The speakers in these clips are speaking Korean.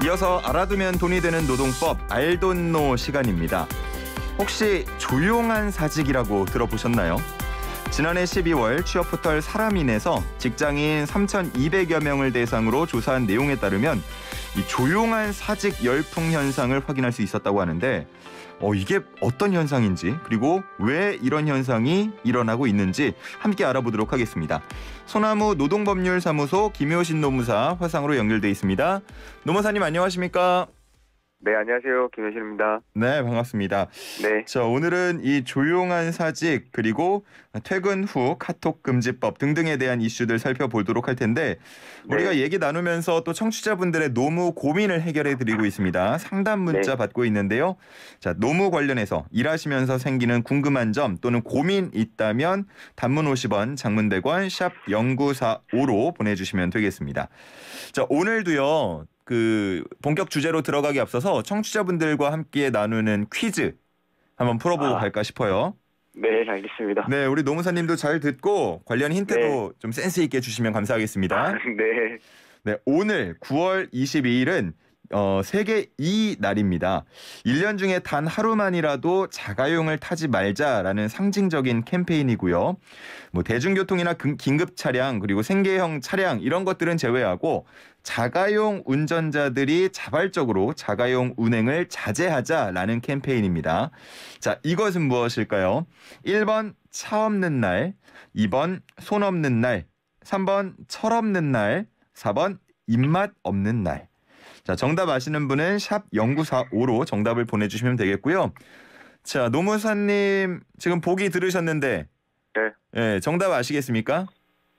이어서 알아두면 돈이 되는 노동법 알돈노 시간입니다. 혹시 조용한 사직이라고 들어보셨나요? 지난해 12월 취업 포털 사람인에서 직장인 3,200여 명을 대상으로 조사한 내용에 따르면 이 조용한 사직 열풍 현상을 확인할 수 있었다고 하는데 이게 어떤 현상인지 그리고 왜 이런 현상이 일어나고 있는지 함께 알아보도록 하겠습니다. 소나무 노동법률사무소 김효신 노무사 화상으로 연결돼 있습니다. 노무사님 안녕하십니까? 네, 안녕하세요. 김효신입니다. 네, 반갑습니다. 네. 자, 오늘은 이 조용한 사직 그리고 퇴근 후 카톡 금지법 등등에 대한 이슈들 살펴보도록 할 텐데 우리가 얘기 나누면서 또 청취자분들의 노무 고민을 해결해 드리고 있습니다. 상담 문자 받고 있는데요. 자, 노무 관련해서 일하시면서 생기는 궁금한 점 또는 고민 있다면 단문 50원, 장문 100원, 샵 0945로 보내주시면 되겠습니다. 자, 오늘도요. 본격 주제로 들어가기 앞서서 청취자분들과 함께 나누는 퀴즈 한번 풀어보고 갈까 싶어요. 네, 알겠습니다. 네, 우리 노무사님도 잘 듣고 관련 힌트도 좀 센스 있게 주시면 감사하겠습니다. 네. 네, 오늘 9월 22일은 세계 이 날입니다. 1년 중에 단 하루만이라도 자가용을 타지 말자라는 상징적인 캠페인이고요. 뭐 대중교통이나 긴급 차량 그리고 생계형 차량 이런 것들은 제외하고 자가용 운전자들이 자발적으로 자가용 운행을 자제하자라는 캠페인입니다. 자, 이것은 무엇일까요? 1번 차 없는 날, 2번 손 없는 날, 3번 철 없는 날, 4번 입맛 없는 날. 자, 정답 아시는 분은 샵 0945로 정답을 보내주시면 되겠고요. 자, 노무사님 지금 보기 들으셨는데 네, 정답 아시겠습니까?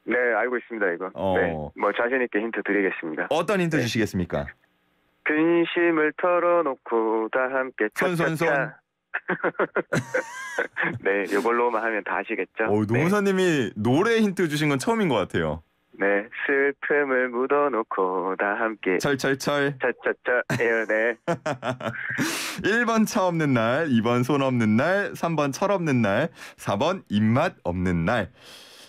네, 알고 있습니다, 이거. 네, 뭐 자신 있게 힌트 드리겠습니다. 어떤 힌트 주시겠습니까? 근심을 털어놓고 다 함께 손. 네, 이걸로만 하면 다 아시겠죠? 노무사님이 노래 힌트 주신 건 처음인 것 같아요. 네, 슬픔을 묻어놓고 다 함께 철철철 차차차예요. 네. 1번 차 없는 날, 2번 손 없는 날, 3번 철 없는 날, 4번 입맛 없는 날.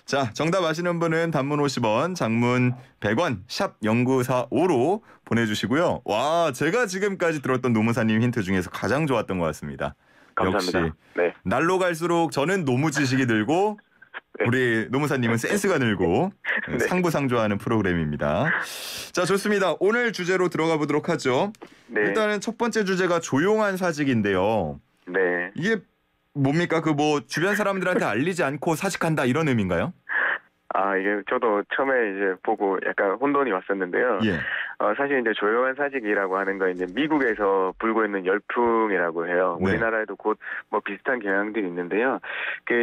자, 정답 아시는 분은 단문 50원, 장문 100원, 샵 0945로 보내주시고요. 와, 제가 지금까지 들었던 노무사님 힌트 중에서 가장 좋았던 것 같습니다. 감사합니다. 역시 네. 날로 갈수록 저는 노무 지식이 늘고 우리 노무사님은 센스가 늘고 상부상조하는 프로그램입니다. 자, 좋습니다. 오늘 주제로 들어가 보도록 하죠. 일단은 첫 번째 주제가 조용한 사직인데요. 네. 이게 뭡니까? 주변 사람들한테 알리지 않고 사직한다 이런 의미인가요? 이게 저도 처음에 이제 보고 약간 혼돈이 왔었는데요. 사실 이제 조용한 사직이라고 하는 건 이제 미국에서 불고 있는 열풍이라고 해요. 우리나라에도 곧 뭐 비슷한 경향들이 있는데요.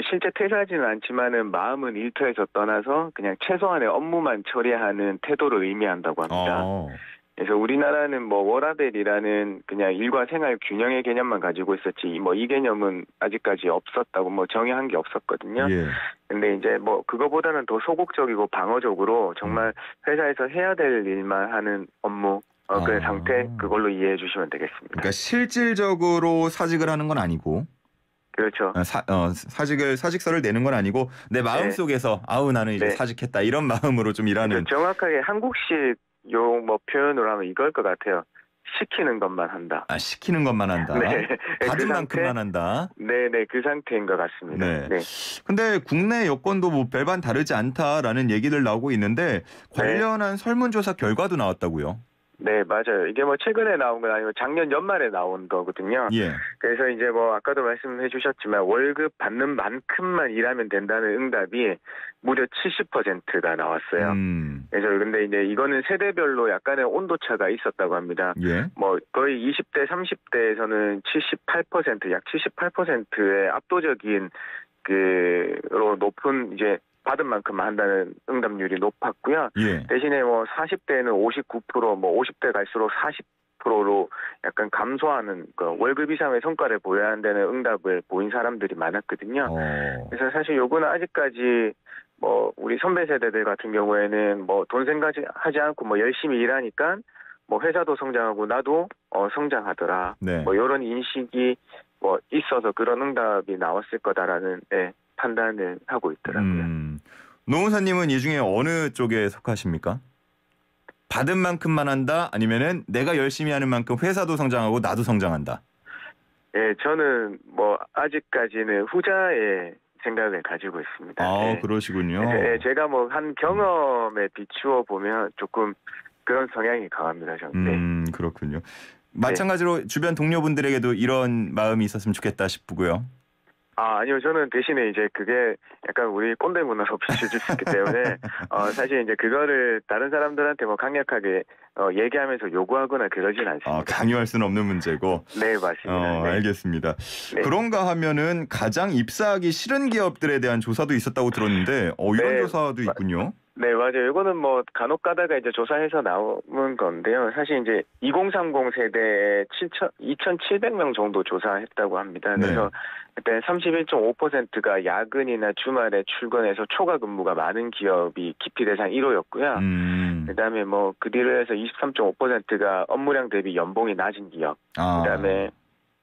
실제 퇴사하지는 않지만은 마음은 일터에서 떠나서 그냥 최소한의 업무만 처리하는 태도를 의미한다고 합니다. 그래서 우리나라는 뭐 워라밸이라는 그냥 일과 생활 균형의 개념만 가지고 있었지 뭐 이 개념은 아직까지 없었다고 뭐 정의한 게 없었거든요. 근데 이제 뭐 그거보다는 더 소극적이고 방어적으로 정말 회사에서 해야 될 일만 하는 업무 그 상태 그걸로 이해해 주시면 되겠습니다. 그러니까 실질적으로 사직을 하는 건 아니고 그렇죠. 사직서를 내는 건 아니고 내 마음속에서 나는 이제 사직했다 이런 마음으로 좀 일하는. 정확하게 한국식 뭐 표현으로 하면 이걸 것 같아요. 시키는 것만 한다. 시키는 것만 한다. 네. 받은 만큼만 한다. 네네, 그 상태인 것 같습니다. 네. 근데 국내 여건도 뭐 별반 다르지 않다라는 얘기들 나오고 있는데 관련한 설문조사 결과도 나왔다고요. 네, 맞아요. 이게 뭐 최근에 나온 건 아니고 작년 연말에 나온 거거든요. 그래서 이제 뭐 아까도 말씀해 주셨지만 월급 받는 만큼만 일하면 된다는 응답이 무려 70%가 나왔어요. 그래서 근데 이제 이거는 세대별로 약간의 온도차가 있었다고 합니다. 뭐 거의 20대, 30대에서는 78%, 약 78%의 압도적인 로 높은 이제 받은 만큼 한다는 응답률이 높았고요. 대신에 뭐 40대는 59%, 뭐 50대 갈수록 40%로 약간 감소하는 월급 이상의 성과를 보여야 한다는 응답을 보인 사람들이 많았거든요. 그래서 사실 요거는 아직까지 뭐 우리 선배 세대들 같은 경우에는 뭐 돈 생각하지 않고 뭐 열심히 일하니까 뭐 회사도 성장하고 나도 성장하더라. 뭐 이런 인식이 뭐 있어서 그런 응답이 나왔을 거다라는 판단을 하고 있더라고요. 노무사님은 이 중에 어느 쪽에 속하십니까? 받은 만큼만 한다? 아니면은 내가 열심히 하는 만큼 회사도 성장하고 나도 성장한다? 예, 저는 뭐 아직까지는 후자의 생각을 가지고 있습니다. 아, 예. 그러시군요. 예, 제가 뭐 한 경험에 비추어 보면 조금 그런 성향이 강합니다, 저는. 네. 그렇군요. 마찬가지로 주변 동료분들에게도 이런 마음이 있었으면 좋겠다 싶고요. 아니요. 저는 대신에 이제 그게 약간 우리 꼰대 문화로 비춰질 수 있기 때문에 사실 이제 그거를 다른 사람들한테 뭐 강력하게 얘기하면서 요구하거나 그러진 않습니다. 강요할 수는 없는 문제고. 네, 맞습니다. 네. 알겠습니다. 네. 그런가 하면은 가장 입사하기 싫은 기업들에 대한 조사도 있었다고 들었는데 이런 네, 조사도 있군요. 네, 맞아요. 이거는 뭐 간혹 가다가 이제 조사해서 나오는 건데요. 사실 이제 2030 세대에 2,700명 정도 조사했다고 합니다. 그래서 그때 31.5%가 야근이나 주말에 출근해서 초과 근무가 많은 기업이 기피 대상 1호였고요. 그다음에 뭐 그 뒤로 해서 23.5%가 업무량 대비 연봉이 낮은 기업.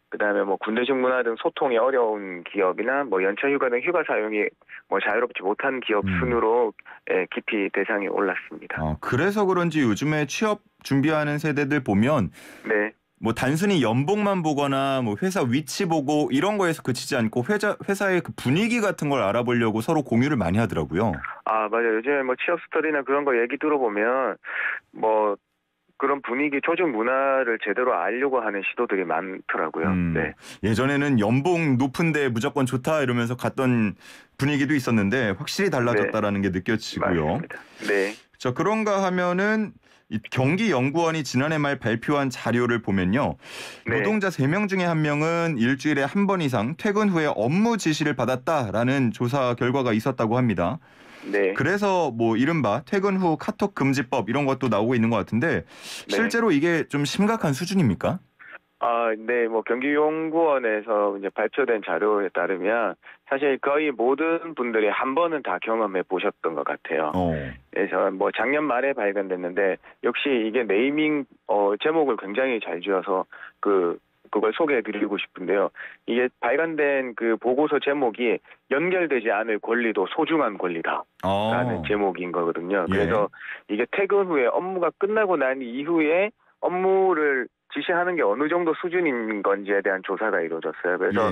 그다음에 뭐 군대식 문화 등 소통이 어려운 기업이나 뭐 연차 휴가 등 휴가 사용이 뭐 자유롭지 못한 기업 순으로 기피 대상이 올랐습니다. 그래서 그런지 요즘에 취업 준비하는 세대들 보면 뭐 단순히 연봉만 보거나 뭐 회사 위치 보고 이런 거에서 그치지 않고 회사의 그 분위기 같은 걸 알아보려고 서로 공유를 많이 하더라고요. 맞아요. 요즘에 뭐 취업 스토리나 그런 거 얘기 들어보면 뭐 그런 분위기, 조직 문화를 제대로 알려고 하는 시도들이 많더라고요. 네. 예전에는 연봉 높은데 무조건 좋다 이러면서 갔던 분위기도 있었는데 확실히 달라졌다라는 게 느껴지고요. 맞습니다. 네. 자, 그런가 하면은 이 경기연구원이 지난해 말 발표한 자료를 보면요. 노동자 3명 중에 1명은 일주일에 한 번 이상 퇴근 후에 업무 지시를 받았다라는 조사 결과가 있었다고 합니다. 네. 그래서 뭐 이른바 퇴근 후 카톡 금지법 이런 것도 나오고 있는 것 같은데 실제로 이게 좀 심각한 수준입니까? 네, 뭐 경기연구원에서 이제 발표된 자료에 따르면 사실 거의 모든 분들이 한 번은 다 경험해 보셨던 것 같아요. 그래서 뭐 작년 말에 발견됐는데 역시 이게 네이밍 제목을 굉장히 잘 지어서 그걸 소개해드리고 싶은데요. 이게 발간된 그 보고서 제목이 연결되지 않을 권리도 소중한 권리다라는 제목인 거거든요. 그래서 이게 퇴근 후에 업무가 끝나고 난 이후에 업무를 지시하는 게 어느 정도 수준인 건지에 대한 조사가 이루어졌어요. 그래서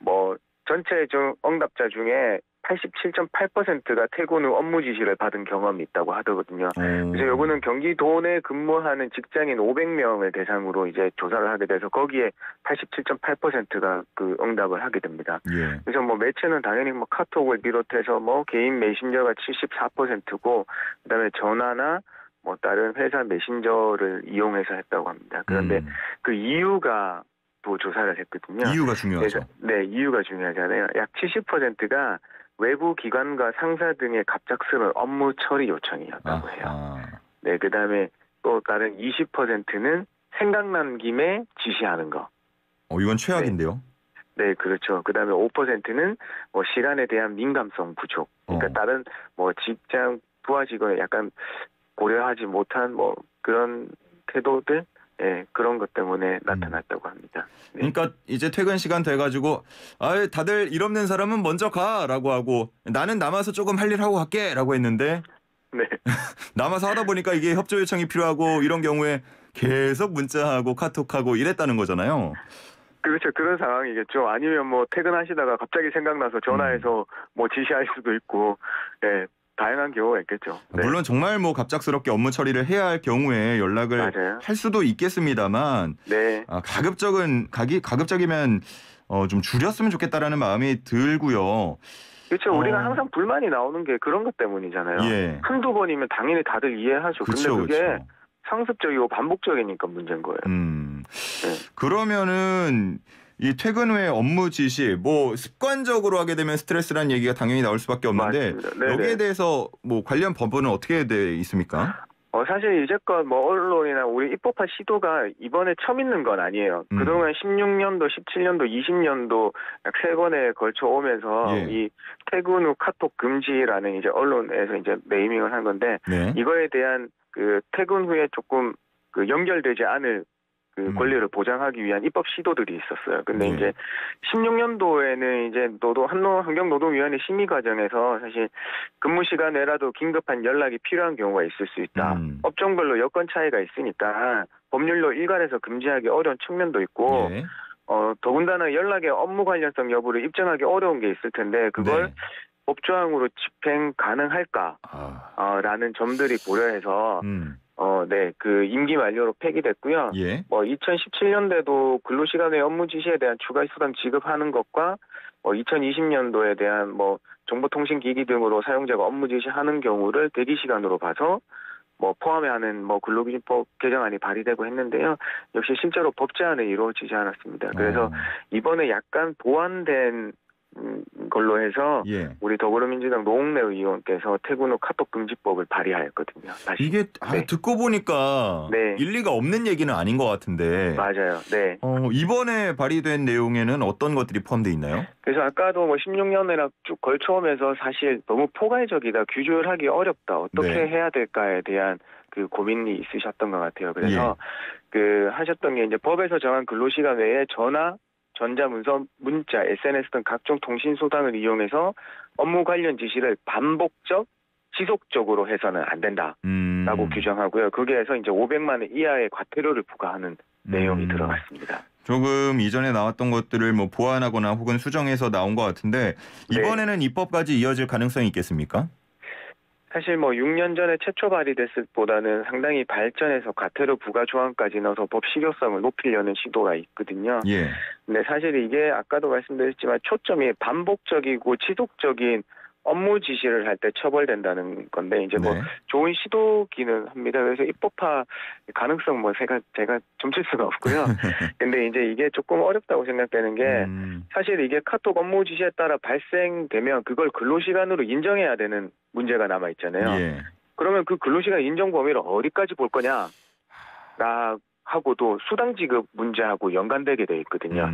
뭐 전체 응답자 중에 87.8%가 퇴근 후 업무 지시를 받은 경험이 있다고 하더거든요. 그래서 요거는 경기도 내 근무하는 직장인 500명을 대상으로 이제 조사를 하게 돼서 거기에 87.8%가 그 응답을 하게 됩니다. 그래서 뭐 매체는 당연히 뭐 카톡을 비롯해서 뭐 개인 메신저가 74%고 그다음에 전화나 뭐 다른 회사 메신저를 이용해서 했다고 합니다. 그런데 그 이유가 또 조사를 했거든요. 이유가 중요하죠. 네, 이유가 중요하잖아요. 약 70%가 외부 기관과 상사 등의 갑작스러운 업무 처리 요청이었다고 해요. 네, 그다음에 또 다른 20%는 생각난 김에 지시하는 거. 이건 최악인데요. 네, 그렇죠. 그다음에 5%는 뭐 시간에 대한 민감성 부족. 그러니까 다른 뭐 직장 부하 직원의 약간 고려하지 못한 뭐 그런 태도들, 그런 것 때문에 나타났다고 합니다. 그러니까 이제 퇴근 시간 돼가지고 다들 일 없는 사람은 먼저 가라고 하고 나는 남아서 조금 할 일 하고 갈게라고 했는데 남아서 하다 보니까 이게 협조 요청이 필요하고 이런 경우에 계속 문자하고 카톡하고 이랬다는 거잖아요. 그렇죠. 그런 상황이겠죠. 아니면 뭐 퇴근하시다가 갑자기 생각나서 전화해서 뭐 지시할 수도 있고, 다양한 경우가 있겠죠. 물론 정말 뭐 갑작스럽게 업무 처리를 해야 할 경우에 연락을 할 수도 있겠습니다만, 가급적이면 좀 줄였으면 좋겠다라는 마음이 들고요. 그렇죠. 우리가 항상 불만이 나오는 게 그런 것 때문이잖아요. 한두 번이면 당연히 다들 이해하죠. 근데 그게 상습적이고 반복적이니까 문제인 거예요. 그러면은 이 퇴근 후에 업무 지시 뭐 습관적으로 하게 되면 스트레스라는 얘기가 당연히 나올 수밖에 없는데 여기에 대해서 뭐 관련 법은 어떻게 돼 있습니까? 사실 이제껏 뭐 언론이나 우리 입법화 시도가 이번에 처음 있는 건 아니에요. 그동안 16년도, 17년도, 20년도 약 3번에 걸쳐 오면서 이 퇴근 후 카톡 금지라는 이제 언론에서 이제 네이밍을 한 건데 이거에 대한 그 퇴근 후에 조금 그 연결되지 않을 그 권리를 보장하기 위한 입법 시도들이 있었어요. 근데 이제 16년도에는 이제 환경노동위원회 심의 과정에서 사실 근무 시간 외라도 긴급한 연락이 필요한 경우가 있을 수 있다. 업종별로 여건 차이가 있으니까 법률로 일괄해서 금지하기 어려운 측면도 있고 더군다나 연락의 업무 관련성 여부를 입증하기 어려운 게 있을 텐데 그걸 법조항으로 집행 가능할까? 라는 점들이 고려해서 그 임기 만료로 폐기됐고요. 2017년대도 근로시간 외 업무 지시에 대한 추가 수당 지급하는 것과 2020년도에 대한 정보통신기기 등으로 사용자가 업무 지시하는 경우를 대기시간으로 봐서 포함해 하는 근로기준법 개정안이 발의되고 했는데요. 역시 실제로 법 제안은 이루어지지 않았습니다. 그래서 이번에 약간 보완된 걸로 해서 우리 더불어민주당 노웅래 의원께서 퇴근 후 카톡 금지법을 발의하였거든요. 다시. 이게 듣고 보니까 일리가 없는 얘기는 아닌 것 같은데. 맞아요. 네. 이번에 발의된 내용에는 어떤 것들이 포함되어 있나요? 그래서 아까도 16년이나 쭉 걸쳐오면서 사실 너무 포괄적이다, 규율하기 어렵다, 어떻게 해야 될까에 대한 그 고민이 있으셨던 것 같아요. 그래서 그 하셨던 게 이제 법에서 정한 근로시간 외에 전화, 전자문서, 문자, SNS 등 각종 통신수단을 이용해서 업무 관련 지시를 반복적, 지속적으로 해서는 안 된다라고 규정하고요. 거기에서 이제 500만 원 이하의 과태료를 부과하는 내용이 들어갔습니다. 조금 이전에 나왔던 것들을 보완하거나 혹은 수정해서 나온 것 같은데 이번에는 입법까지 이어질 가능성이 있겠습니까? 사실 6년 전에 최초 발의됐을 보다는 상당히 발전해서 과태료 부과 조항까지 넣어서 법 실효성을 높이려는 시도가 있거든요. 근데 사실 이게 아까도 말씀드렸지만 초점이 반복적이고 지속적인 업무 지시를 할 때 처벌된다는 건데 이제 좋은 시도기는 합니다. 그래서 입법화 가능성 제가 점칠 수가 없고요. 근데 이제 이게 조금 어렵다고 생각되는 게 사실 이게 카톡 업무 지시에 따라 발생되면 그걸 근로시간으로 인정해야 되는 문제가 남아 있잖아요. 그러면 그 근로시간 인정 범위를 어디까지 볼 거냐? 하고도 수당 지급 문제하고 연관되게 돼 있거든요.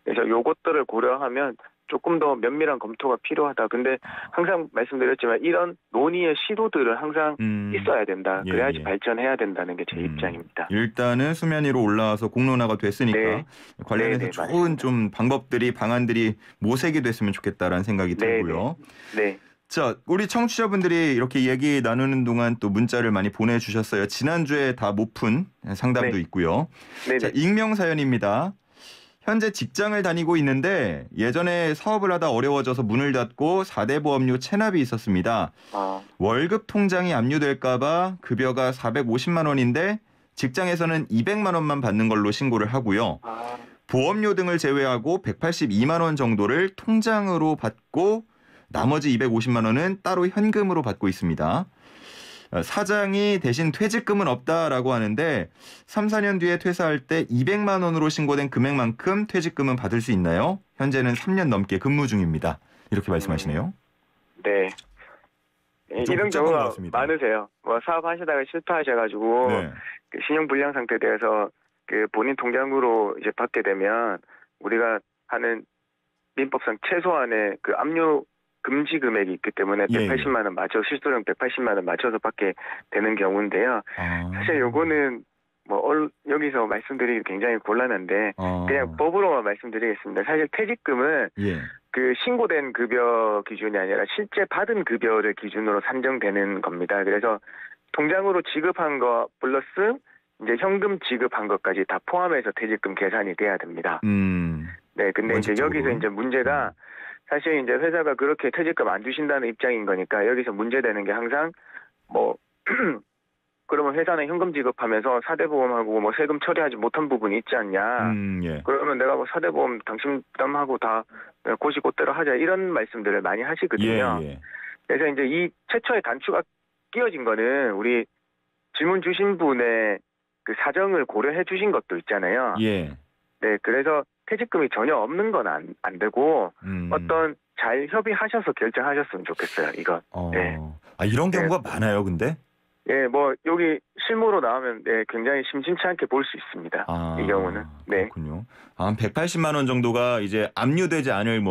그래서 요것들을 고려하면 조금 더 면밀한 검토가 필요하다. 근데 항상 말씀드렸지만 이런 논의의 시도들은 항상 있어야 된다. 그래야지 발전해야 된다는 게 제 입장입니다. 일단은 수면 위로 올라와서 공론화가 됐으니까 관련해서 좋은 좀 방법들이 방안들이 모색이 됐으면 좋겠다라는 생각이 들고요. 자, 우리 청취자분들이 이렇게 얘기 나누는 동안 또 문자를 많이 보내주셨어요. 지난주에 다 못 푼 상담도 있고요. 자, 익명 사연입니다. 현재 직장을 다니고 있는데 예전에 사업을 하다 어려워져서 문을 닫고 4대 보험료 체납이 있었습니다. 월급 통장이 압류될까 봐 급여가 450만 원인데 직장에서는 200만 원만 받는 걸로 신고를 하고요. 보험료 등을 제외하고 182만 원 정도를 통장으로 받고 나머지 250만 원은 따로 현금으로 받고 있습니다. 사장이 대신 퇴직금은 없다라고 하는데 3, 4년 뒤에 퇴사할 때 200만 원으로 신고된 금액만큼 퇴직금은 받을 수 있나요? 현재는 3년 넘게 근무 중입니다. 이렇게 말씀하시네요. 네. 이런 경우가 많으세요. 사업하시다가 실패하셔가지고 그 신용불량 상태에 대해서 그 본인 통장으로 이제 받게 되면 우리가 하는 민법상 최소한의 그 압류 금지 금액이 있기 때문에 180만 원 맞춰서 실수령 180만 원 맞춰서 받게 되는 경우인데요. 사실 요거는 여기서 말씀드리기 굉장히 곤란한데 그냥 법으로만 말씀드리겠습니다. 사실 퇴직금은 그 신고된 급여 기준이 아니라 실제 받은 급여를 기준으로 산정되는 겁니다. 그래서 통장으로 지급한 거 플러스 이제 현금 지급한 것까지 다 포함해서 퇴직금 계산이 돼야 됩니다. 네, 근데 이제 여기서 이제 문제가 사실 이제 회사가 그렇게 퇴직금 안 주신다는 입장인 거니까 여기서 문제되는 게 항상 그러면 회사는 현금 지급하면서 4대 보험하고 세금 처리하지 못한 부분이 있지 않냐. 그러면 내가 4대 보험 당신 부담하고 다 고시고대로 하자 이런 말씀들을 많이 하시거든요. 그래서 이제 이 최초의 단추가 끼워진 거는 우리 질문 주신 분의 그 사정을 고려해 주신 것도 있잖아요. 네, 그래서 퇴직금이 전혀 없는 건 안 되고 어떤 잘 협의하셔서 결정하셨으면 좋겠어요. 이건. 이런 경우가 많아요, 근데? 여기 실무로 나오면 굉장히 심심치 않게 볼 수 있습니다. 이 경우는. 그렇군요. 한 180만 원 정도가 이제 압류되지 않을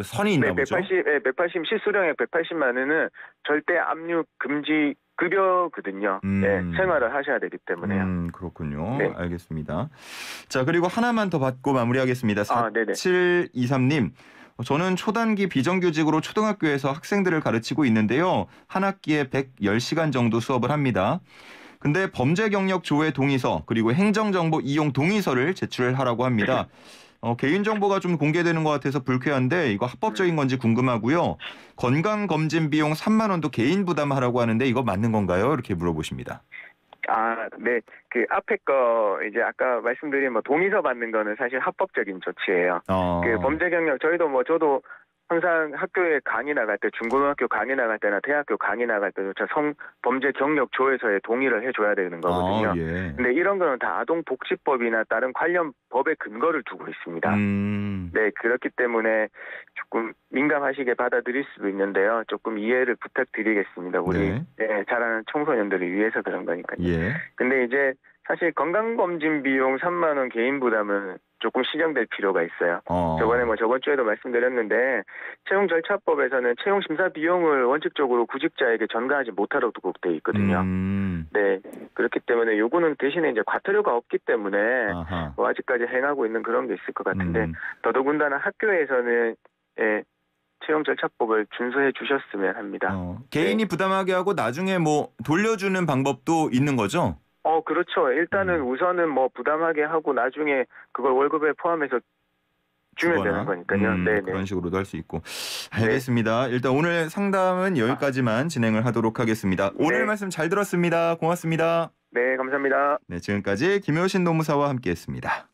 선이 있나 보죠? 180 실수령액 180만 원은 절대 압류 금지 급여거든요. 네, 생활을 하셔야 되기 때문에요. 그렇군요. 네. 알겠습니다. 자, 그리고 하나만 더 받고 마무리하겠습니다. 4723님. 저는 초단기 비정규직으로 초등학교에서 학생들을 가르치고 있는데요. 한 학기에 110시간 정도 수업을 합니다. 근데 범죄 경력 조회 동의서 그리고 행정정보 이용 동의서를 제출하라고 합니다. 개인정보가 좀 공개되는 것 같아서 불쾌한데 이거 합법적인 건지 궁금하고요. 건강검진 비용 3만 원도 개인 부담하라고 하는데 이거 맞는 건가요? 이렇게 물어보십니다. 네. 그 앞에 거 이제 아까 말씀드린 뭐 동의서 받는 거는 사실 합법적인 조치예요. 그 범죄 경력 저도 항상 학교에 강의 나갈 때 중고등학교 강의 나갈 때나 대학교 강의 나갈 때조차 범죄 경력 조회서에 동의를 해줘야 되는 거거든요. 예. 근데 이런 거는 다 아동복지법이나 다른 관련 법의 근거를 두고 있습니다. 네, 그렇기 때문에 조금 민감하시게 받아들일 수도 있는데요. 조금 이해를 부탁드리겠습니다. 우리 자라는 청소년들을 위해서 그런 거니까요. 예. 근데 이제 사실 건강검진 비용 3만 원 개인 부담은 조금 신경될 필요가 있어요. 저번에 저번 주에도 말씀드렸는데 채용절차법에서는 채용심사 비용을 원칙적으로 구직자에게 전가하지 못하도록 되어 있거든요. 네, 그렇기 때문에 요거는 대신에 이제 과태료가 없기 때문에 뭐 아직까지 행하고 있는 그런 게 있을 것 같은데 더더군다나 학교에서는 채용절차법을 준수해 주셨으면 합니다. 개인이 부담하게 하고 나중에 뭐 돌려주는 방법도 있는 거죠? 그렇죠. 일단은 우선은 뭐 부담하게 하고 나중에 그걸 월급에 포함해서 주면 되는 거니까요. 네, 그런 식으로도 할 수 있고. 알겠습니다. 일단 오늘 상담은 여기까지만 진행을 하도록 하겠습니다. 오늘 말씀 잘 들었습니다. 고맙습니다. 네, 감사합니다. 네, 지금까지 김효신 노무사와 함께했습니다.